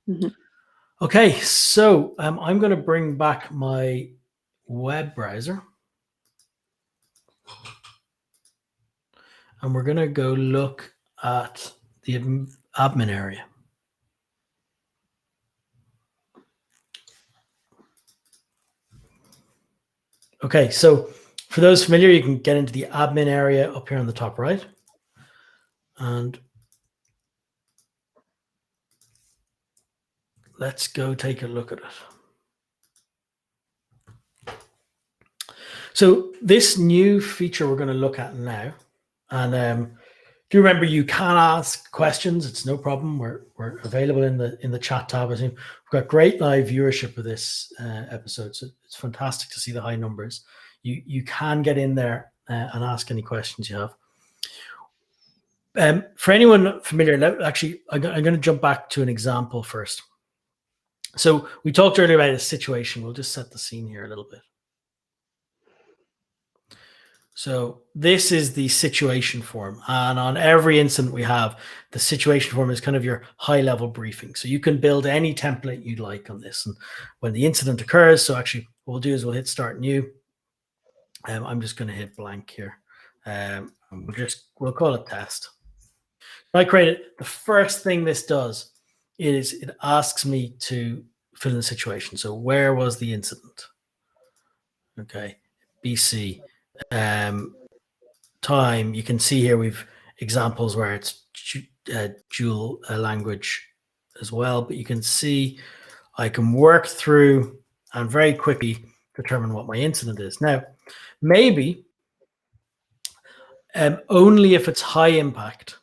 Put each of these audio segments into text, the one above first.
Mhm. Okay, so I'm going to bring back my web browser. And we're going to go look at the admin area. Okay, so for those familiar, you can get into the admin area up here on the top right. And let's go take a look at it. So this new feature we're going to look at now, and do remember you can ask questions. It's no problem. We're available in the chat tab. I think we've got great live viewership of this episode, so it's fantastic to see the high numbers. You can get in there and ask any questions you have. For anyone familiar, actually, I'm going to jump back to an example first. So we talked earlier about a situation. We'll just set the scene here a little bit. So this is the situation form, and on every incident we have, the situation form is kind of your high-level briefing. So you can build any template you'd like on this, and when the incident occurs, so actually what we'll do is we'll hit start new. I'm just going to hit blank here. We'll call it test. When I create it, the first thing this does is it asks me to fill in the situation. So where was the incident? Okay, BC. Time, you can see here we've examples where it's dual language as well, but you can see I can work through and very quickly determine what my incident is. Now, maybe only if it's high impact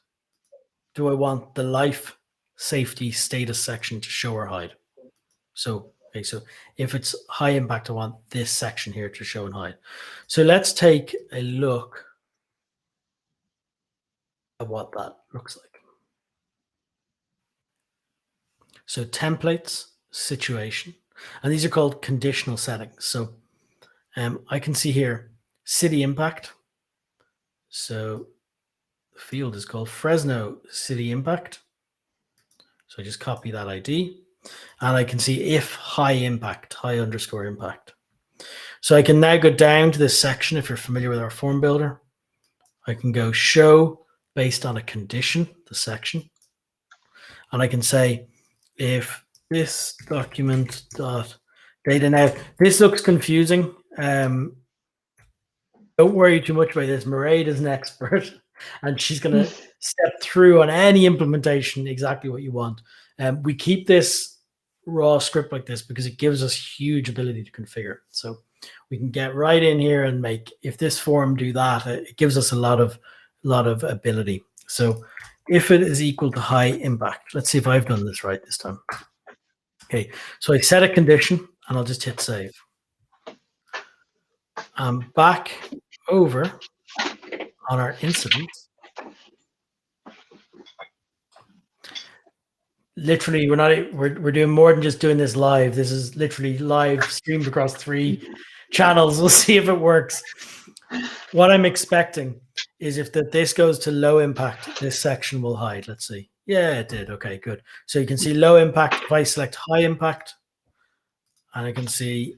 do I want the life safety status section to show or hide. So, okay, so if it's high impact, I want this section here to show and hide. So let's take a look at what that looks like. So templates, situation, and these are called conditional settings. So I can see here city impact. So the field is called Fresno City Impact. So I just copy that ID, and I can see if high impact, high underscore impact. So I can now go down to this section. If you're familiar with our form builder, I can go show based on a condition, the section, and I can say if this document dot data. Now this looks confusing. Don't worry too much about this. Mairead is an expert, and she's going to step through on any implementation exactly what you want. We keep this raw script like this because it gives us huge ability to configure. So we can get right in here and make, if this form do that, it gives us a lot of ability. So if it is equal to high impact, let's see if I've done this right this time. Okay, so I set a condition and I'll just hit save. I'm back over on our incident. Literally, we're doing more than just doing this live. This is literally live streamed across 3 channels. We'll see if it works. What I'm expecting is if this goes to low impact, this section will hide. Let's see. Yeah, it did. Okay, good. So you can see low impact. If I select high impact, and I can see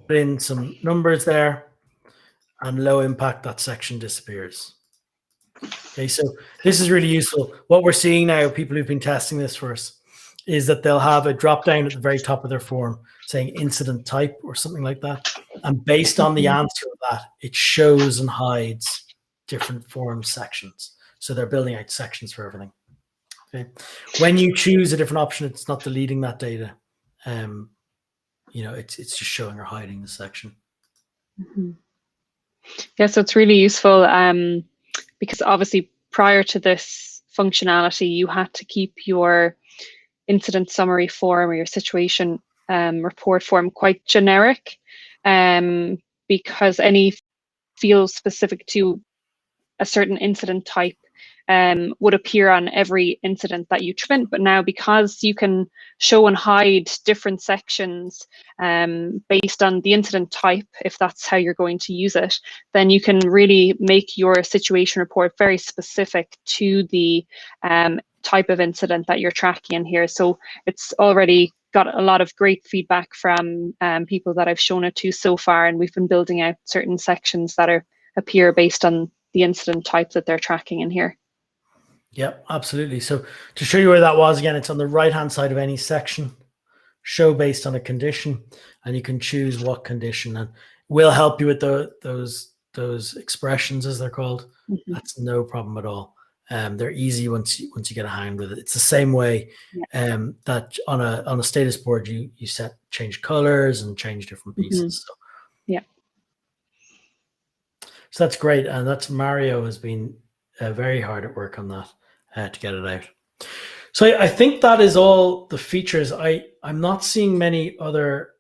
put in some numbers there, and low impact, that section disappears. Okay, so this is really useful. What we're seeing now, people who've been testing this for us, is that they'll have a drop down at the very top of their form saying incident type or something like that. And based on the answer of that, it shows and hides different form sections. So they're building out sections for everything. Okay. When you choose a different option, it's not deleting that data. It's just showing or hiding the section. Mm-hmm. Yeah, so it's really useful because obviously prior to this functionality, you had to keep your incident summary form or your situation report form quite generic because any field specific to a certain incident type would appear on every incident that you treat. But now, because you can show and hide different sections based on the incident type, if that's how you're going to use it, then you can really make your situation report very specific to the type of incident that you're tracking in here. So it's already got a lot of great feedback from people that I've shown it to so far, and we've been building out certain sections that appear based on the incident type that they're tracking in here. Yep, absolutely. So to show you where that was, again, it's on the right-hand side of any section, show based on a condition, and you can choose what condition, and we'll help you with those expressions, as they're called. Mm-hmm. That's no problem at all. They're easy once you get a hang with it. It's the same way that on a status board you change colors and change different pieces. Mm-hmm. So. Yeah. So that's great, and that's Mario has been very hard at work on that to get it out. So I think that is all the features. I'm not seeing many other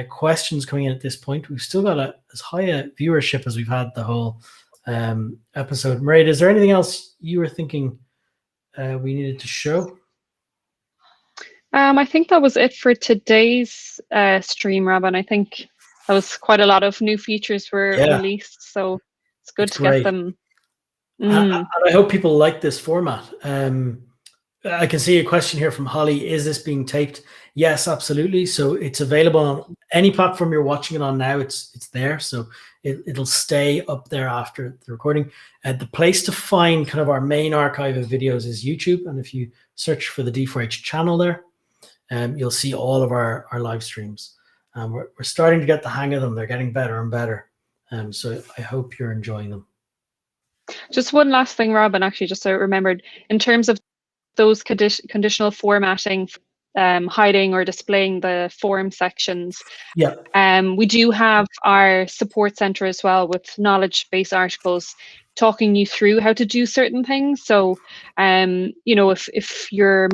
questions coming in at this point. We've still got as high a viewership as we've had the whole episode. Mairead, is there anything else you were thinking we needed to show? I think that was it for today's stream, Robin. I think that was quite a lot of new features were released, so it's good to get them. And I hope people like this format. I can see a question here from Holly. Is this being taped? Yes, absolutely. So it's available on any platform you're watching it on now. It's there. So it'll stay up there after the recording. The place to find kind of our main archive of videos is YouTube. And if you search for the D4H channel there, you'll see all of our live streams. We're starting to get the hang of them. They're getting better and better. So I hope you're enjoying them. Just one last thing, Robin, actually, just so I remembered, in terms of those conditional formatting, hiding or displaying the form sections. We do have our support center as well with knowledge base articles talking you through how to do certain things. So, if you're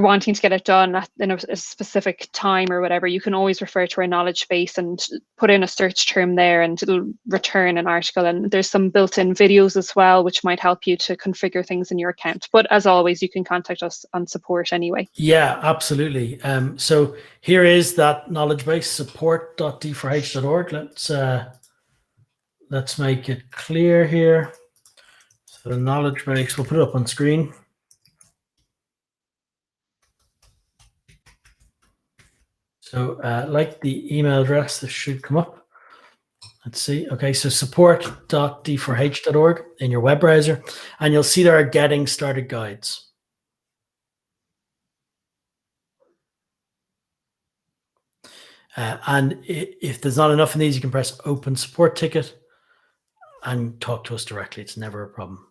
wanting to get it done in a specific time or whatever, you can always refer to our knowledge base and put in a search term there and it'll return an article. And there's some built-in videos as well, which might help you to configure things in your account. But as always, you can contact us on support anyway. Yeah, absolutely. So here is that knowledge base, support.d4h.org. Let's make it clear here. So the knowledge base, we'll put it up on screen. So like the email address, this should come up. Let's see. Okay, so support.d4h.org in your web browser, and you'll see there are getting started guides. And if there's not enough in these, you can press open support ticket and talk to us directly. It's never a problem.